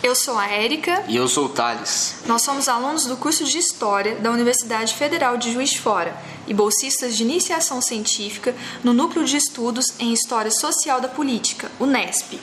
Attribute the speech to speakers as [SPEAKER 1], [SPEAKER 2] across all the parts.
[SPEAKER 1] Eu sou a Érica.
[SPEAKER 2] E eu sou o Thales.
[SPEAKER 1] Nós somos alunos do curso de História da Universidade Federal de Juiz de Fora e bolsistas de iniciação científica no Núcleo de Estudos em História Social da Política, UNESP.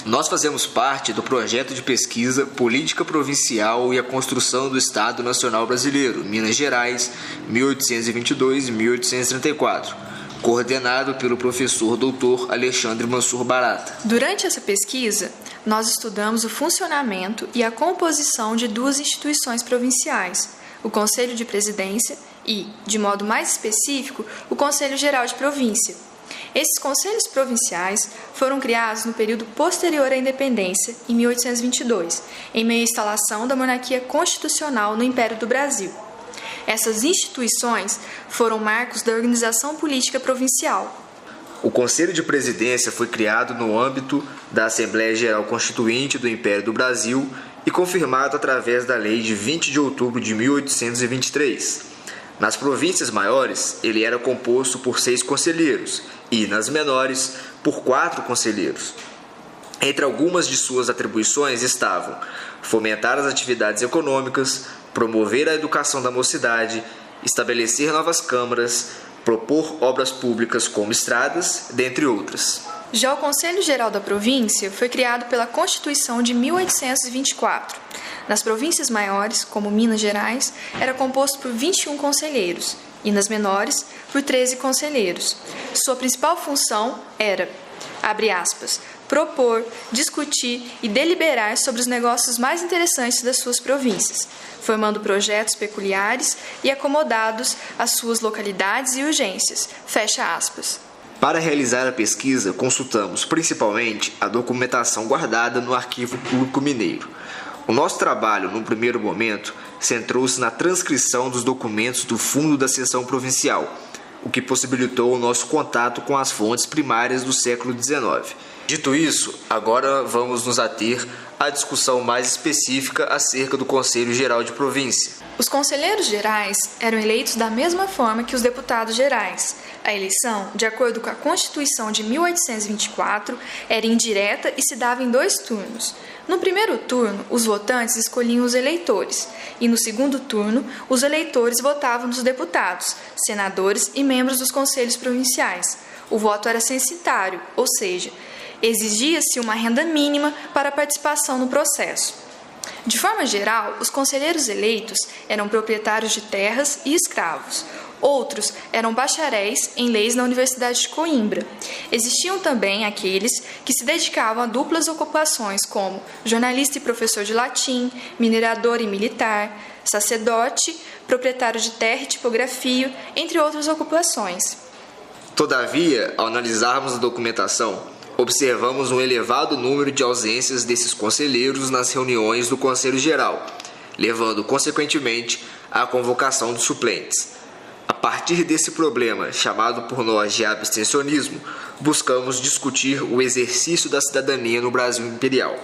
[SPEAKER 2] Nós fazemos parte do projeto de pesquisa Política Provincial e a Construção do Estado Nacional Brasileiro, Minas Gerais, 1822-1834, coordenado pelo professor Dr. Alexandre Mansur Barata.
[SPEAKER 1] Durante essa pesquisa, nós estudamos o funcionamento e a composição de duas instituições provinciais, o Conselho de Presidência e, de modo mais específico, o Conselho Geral de Província. Esses conselhos provinciais foram criados no período posterior à independência, em 1822, em meio à instalação da monarquia constitucional no Império do Brasil. Essas instituições foram marcos da organização política provincial.
[SPEAKER 2] O Conselho de Presidência foi criado no âmbito da Assembleia Geral Constituinte do Império do Brasil e confirmado através da Lei de 20 de outubro de 1823. Nas províncias maiores, ele era composto por 6 conselheiros e, nas menores, por 4 conselheiros. Entre algumas de suas atribuições estavam fomentar as atividades econômicas, promover a educação da mocidade, estabelecer novas câmaras, propor obras públicas como estradas, dentre outras.
[SPEAKER 1] Já o Conselho Geral da Província foi criado pela Constituição de 1824. Nas províncias maiores, como Minas Gerais, era composto por 21 conselheiros e nas menores, por 13 conselheiros. Sua principal função era, abre aspas, propor, discutir e deliberar sobre os negócios mais interessantes das suas províncias, formando projetos peculiares e acomodados às suas localidades e urgências, fecha aspas.
[SPEAKER 2] Para realizar a pesquisa, consultamos principalmente a documentação guardada no Arquivo Público Mineiro. O nosso trabalho, no primeiro momento, centrou-se na transcrição dos documentos do Fundo da Seção Provincial, o que possibilitou o nosso contato com as fontes primárias do século XIX. Dito isso, agora vamos nos ater à discussão mais específica acerca do Conselho Geral de Província.
[SPEAKER 1] Os conselheiros gerais eram eleitos da mesma forma que os deputados gerais. A eleição, de acordo com a Constituição de 1824, era indireta e se dava em 2 turnos. No primeiro turno, os votantes escolhiam os eleitores, e no segundo turno, os eleitores votavam nos deputados, senadores e membros dos conselhos provinciais. O voto era censitário, ou seja, exigia-se uma renda mínima para a participação no processo. De forma geral, os conselheiros eleitos eram proprietários de terras e escravos. Outros eram bacharéis em leis na Universidade de Coimbra. Existiam também aqueles que se dedicavam a duplas ocupações como jornalista e professor de latim, minerador e militar, sacerdote, proprietário de terra e tipografia, entre outras ocupações.
[SPEAKER 2] Todavia, ao analisarmos a documentação, observamos um elevado número de ausências desses conselheiros nas reuniões do Conselho Geral, levando, consequentemente, à convocação dos suplentes. A partir desse problema, chamado por nós de abstencionismo, buscamos discutir o exercício da cidadania no Brasil Imperial.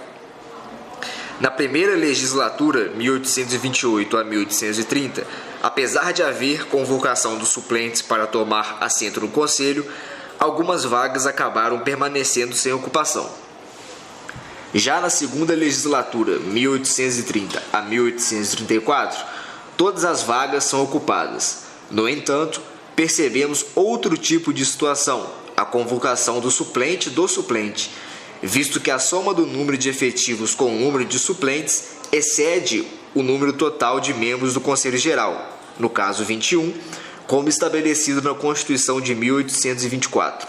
[SPEAKER 2] Na primeira legislatura, 1828 a 1830, apesar de haver convocação dos suplentes para tomar assento no Conselho, algumas vagas acabaram permanecendo sem ocupação. Já na segunda legislatura, 1830 a 1834, todas as vagas são ocupadas. No entanto, percebemos outro tipo de situação, a convocação do suplente, visto que a soma do número de efetivos com o número de suplentes excede o número total de membros do Conselho Geral, no caso 21, como estabelecido na Constituição de 1824.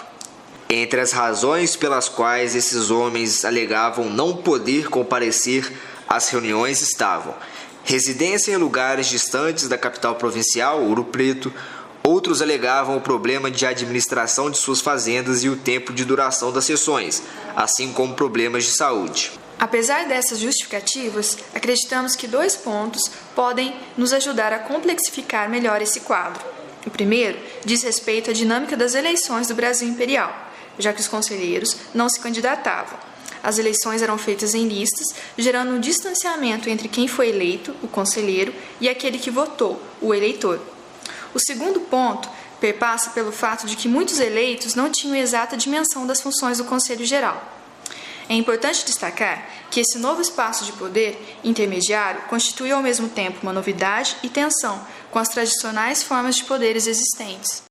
[SPEAKER 2] Entre as razões pelas quais esses homens alegavam não poder comparecer às reuniões estavam residência em lugares distantes da capital provincial, Ouro Preto. Outros alegavam o problema de administração de suas fazendas e o tempo de duração das sessões, assim como problemas de saúde.
[SPEAKER 1] Apesar dessas justificativas, acreditamos que 2 pontos podem nos ajudar a complexificar melhor esse quadro. O primeiro diz respeito à dinâmica das eleições do Brasil Imperial, já que os conselheiros não se candidatavam. As eleições eram feitas em listas, gerando um distanciamento entre quem foi eleito, o conselheiro, e aquele que votou, o eleitor. O segundo ponto perpassa pelo fato de que muitos eleitos não tinham exata dimensão das funções do Conselho Geral. É importante destacar que esse novo espaço de poder intermediário constitui ao mesmo tempo uma novidade e tensão com as tradicionais formas de poderes existentes.